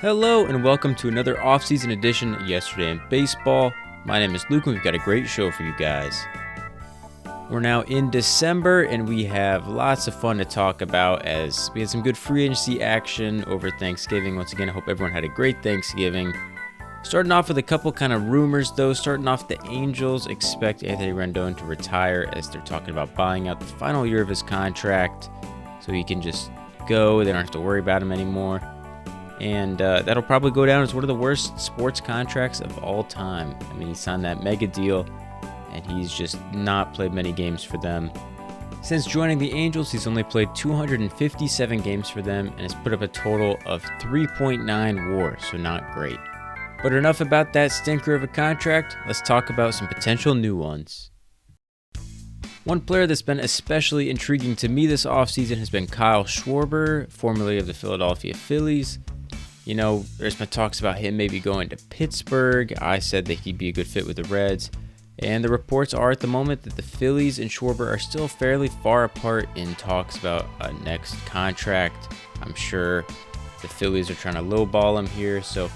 Hello and welcome to another offseason edition of Yesterday in Baseball. My name is Luke and we've got a great show for you guys. We're now in December and we have lots of fun to talk about as we had some good free agency action over Thanksgiving. Once again, I hope everyone had a great Thanksgiving. Starting off with a couple kind of rumors though. Starting off, the Angels expect Anthony Rendon to retire as they're talking about buying out the final year of his contract so he can just go. They don't have to worry about him anymore. And that'll probably go down as one of the worst sports contracts of all time. I mean, he signed that mega deal, and he's just not played many games for them. Since joining the Angels, he's only played 257 games for them and has put up a total of 3.9 WAR, so not great. But enough about that stinker of a contract. Let's talk about some potential new ones. One player that's been especially intriguing to me this offseason has been Kyle Schwarber, formerly of the Philadelphia Phillies. You know, there's been talks about him maybe going to Pittsburgh. I said that he'd be a good fit with the Reds. And the reports are at the moment that the Phillies and Schwarber are still fairly far apart in talks about a next contract. I'm sure the Phillies are trying to lowball him here. So,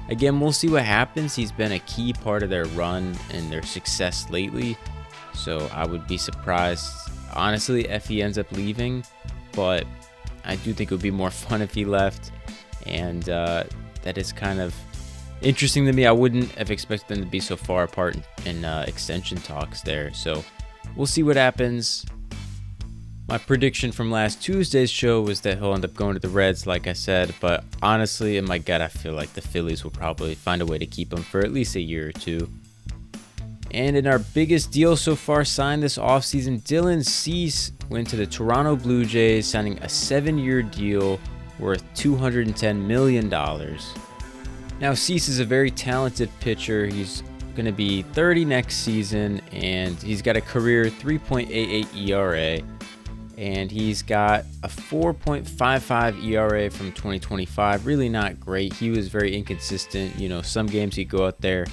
again, we'll see what happens. He's been a key part of their run and their success lately. So I would be surprised, honestly, if he ends up leaving. But I do think it would be more fun if he left. And that is kind of interesting to me. I wouldn't have expected them to be so far apart in extension talks there. So we'll see what happens. My prediction from last Tuesday's show was that he'll end up going to the Reds, like I said. But honestly, in my gut, I feel like the Phillies will probably find a way to keep him for at least a year or two. And in our biggest deal so far signed this offseason, Dylan Cease went to the Toronto Blue Jays, signing a 7-year deal worth $210 million. Now, Cease is a very talented pitcher. He's going to be 30 next season, and he's got a career 3.88 ERA, and he's got a 4.55 ERA from 2025. Really not great. He was very inconsistent. You know, some games he'd go out there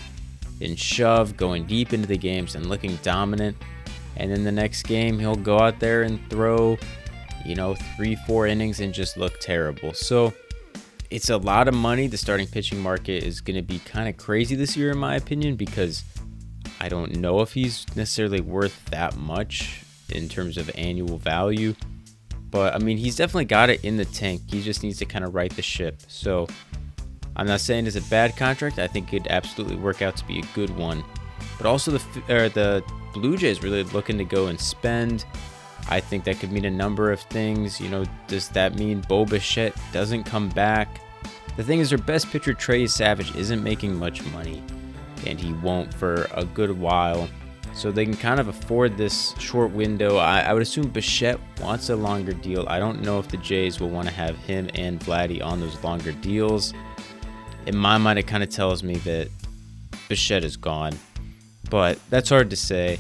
and shove, going deep into the games and looking dominant, and then the next game he'll go out there and throw 3-4 innings and just look terrible. So it's a lot of money. The starting pitching market is going to be kind of crazy this year in my opinion, because I don't know if he's necessarily worth that much in terms of annual value, but I mean, he's definitely got it in the tank. He just needs to kind of right the ship. So I'm not saying it's a bad contract. I think it'd absolutely work out to be a good one. But also the Blue Jays really looking to go and spend. I think that could mean a number of things. Does that mean Bichette doesn't come back? The thing is, their best pitcher, Trey Savage, isn't making much money, and he won't for a good while. So they can kind of afford this short window. I would assume Bichette wants a longer deal. I don't know if the Jays will want to have him and Vladdy on those longer deals. In my mind, it kind of tells me that Bichette is gone, but that's hard to say.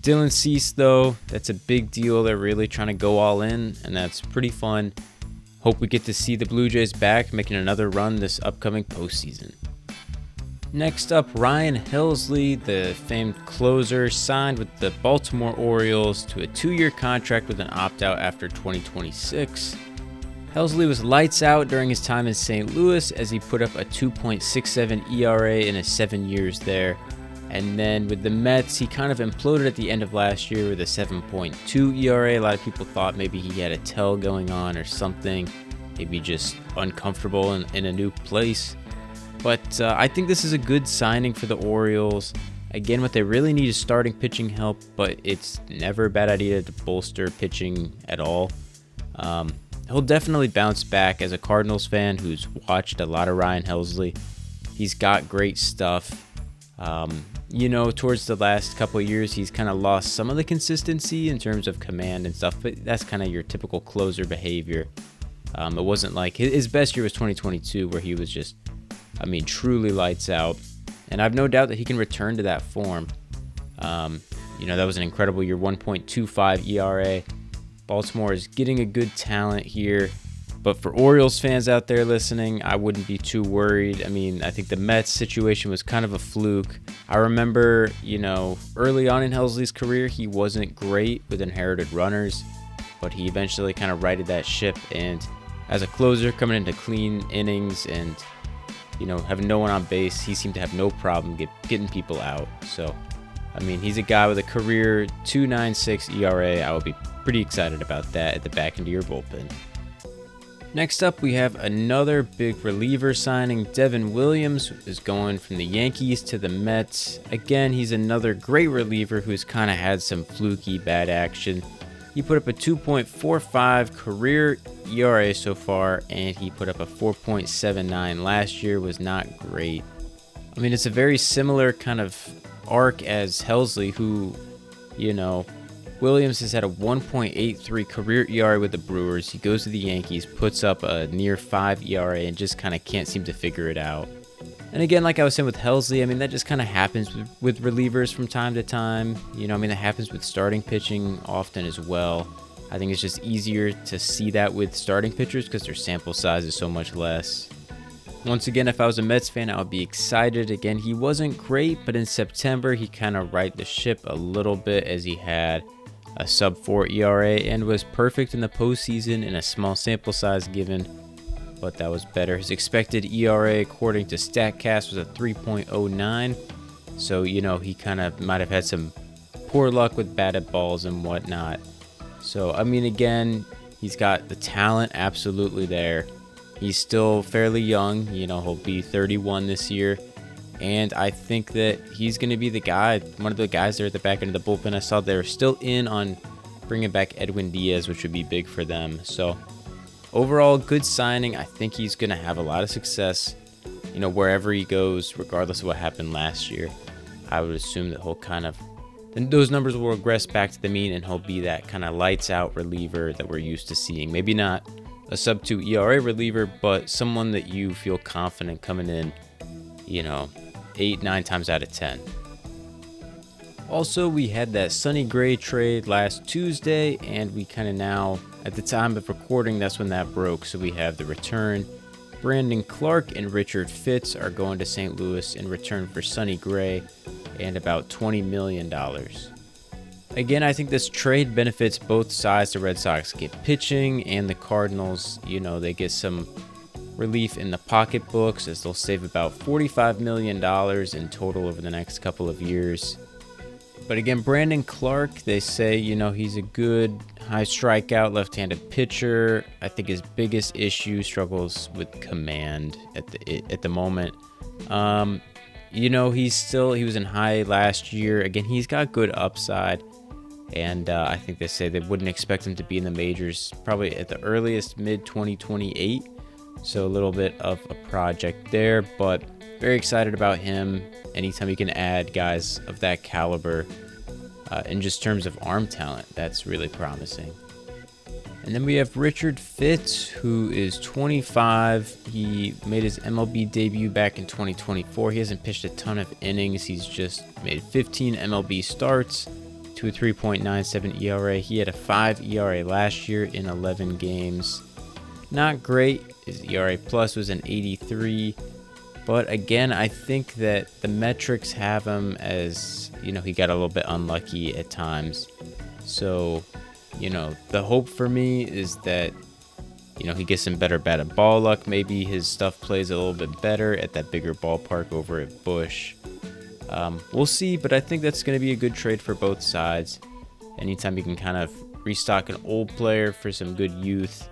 Dylan Cease, though, that's a big deal. They're really trying to go all in, and that's pretty fun. Hope we get to see the Blue Jays back making another run this upcoming postseason. Next up, Ryan Helsley, the famed closer, signed with the Baltimore Orioles to a 2-year contract with an opt-out after 2026. Helsley was lights out during his time in St. Louis as he put up a 2.67 ERA in his 7 years there. And then with the Mets, he kind of imploded at the end of last year with a 7.2 ERA. A lot of people thought maybe he had a tell going on or something, maybe just uncomfortable in a new place. But I think this is a good signing for the Orioles. Again, what they really need is starting pitching help, but it's never a bad idea to bolster pitching at all. He'll definitely bounce back. As a Cardinals fan who's watched a lot of Ryan Helsley, he's got great stuff. Towards the last couple of years, he's kind of lost some of the consistency in terms of command and stuff, but that's kind of your typical closer behavior. It wasn't like his best year was 2022, where he was just, truly lights out. And I've no doubt that he can return to that form. That was an incredible year, 1.25 ERA. Baltimore is getting a good talent here. But for Orioles fans out there listening, I wouldn't be too worried. I think the Mets situation was kind of a fluke. I remember, early on in Helsley's career, he wasn't great with inherited runners, but he eventually kind of righted that ship, and As a closer, coming into clean innings and, having no one on base, he seemed to have no problem getting people out. So, he's a guy with a career 2.96 ERA. I would be pretty excited about that at the back end of your bullpen. Next up, we have another big reliever signing. Devin Williams is going from the Yankees to the Mets. Again, he's another great reliever who's kind of had some fluky bad action. He put up a 2.45 career ERA so far, and he put up a 4.79 last year. Was not great. It's a very similar kind of arc as Helsley, who, Williams has had a 1.83 career ERA with the Brewers. He goes to the Yankees, puts up a near 5 ERA, and just kind of can't seem to figure it out. And again, like I was saying with Helsley, that just kind of happens with relievers from time to time. That happens with starting pitching often as well. I think it's just easier to see that with starting pitchers because their sample size is so much less. Once again, if I was a Mets fan, I would be excited. Again, he wasn't great, but in September, he kind of righted the ship a little bit as he had a sub-4 ERA and was perfect in the postseason in a small sample size given, but that was better. His expected ERA, according to StatCast, was a 3.09, so, he kind of might have had some poor luck with batted balls and whatnot. So, again, he's got the talent absolutely there. He's still fairly young, he'll be 31 this year. And I think that he's going to be the guy, one of the guys there at the back end of the bullpen. I saw they're still in on bringing back Edwin Diaz, which would be big for them. So overall, good signing. I think he's going to have a lot of success, wherever he goes, regardless of what happened last year. I would assume that those numbers will regress back to the mean, and he'll be that kind of lights out reliever that we're used to seeing. Maybe not a sub-2 ERA reliever, but someone that you feel confident coming in, 8-9 times out of 10. Also, we had that Sonny Gray trade last Tuesday, and we kind of now, at the time of recording, that's when that broke. So we have the return. Brandon Clark and Richard Fitz are going to St. Louis in return for Sonny Gray and about $20 million. Again, I think this trade benefits both sides. The Red Sox get pitching, and the Cardinals, they get some relief in the pocketbooks as they'll save about $45 million in total over the next couple of years. But again, Brandon Clark, they say, he's a good high strikeout left-handed pitcher. I think his biggest issue struggles with command at the moment. He was in high last year. Again, he's got good upside. And I think they say they wouldn't expect him to be in the majors probably at the earliest mid-2028. So a little bit of a project there, but very excited about him. Anytime you can add guys of that caliber in just terms of arm talent, that's really promising. And then we have Richard Fitz, who is 25. He made his MLB debut back in 2024. He hasn't pitched a ton of innings. He's just made 15 MLB starts to a 3.97 ERA. He had a 5 ERA last year in 11 games. Not great. His ERA plus was an 83. But again, I think that the metrics have him as, he got a little bit unlucky at times. So, the hope for me is that, he gets some better batted ball luck. Maybe his stuff plays a little bit better at that bigger ballpark over at Busch. We'll see, but I think that's going to be a good trade for both sides. Anytime you can kind of restock an old player for some good youth,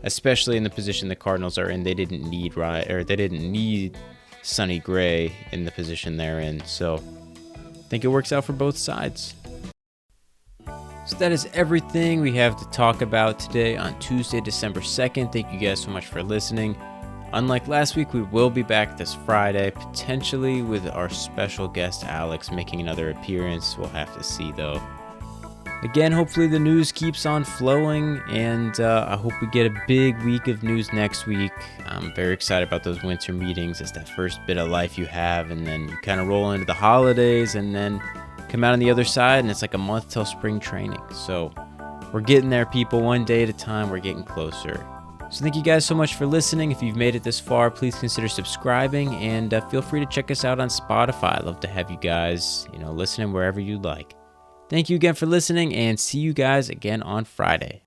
especially in the position the Cardinals are in. They didn't need Sonny Gray in the position they're in. So I think it works out for both sides. So that is everything we have to talk about today on Tuesday, December 2nd. Thank you guys so much for listening. Unlike last week, we will be back this Friday, potentially with our special guest Alex making another appearance. We'll have to see though. Again, hopefully the news keeps on flowing, and I hope we get a big week of news next week. I'm very excited about those winter meetings. It's that first bit of life you have, and then you kind of roll into the holidays, and then come out on the other side, and it's like a month till spring training. So we're getting there, people, one day at a time. We're getting closer. So thank you guys so much for listening. If you've made it this far, please consider subscribing, and feel free to check us out on Spotify. I'd love to have you guys, listening wherever you'd like. Thank you again for listening, and see you guys again on Friday.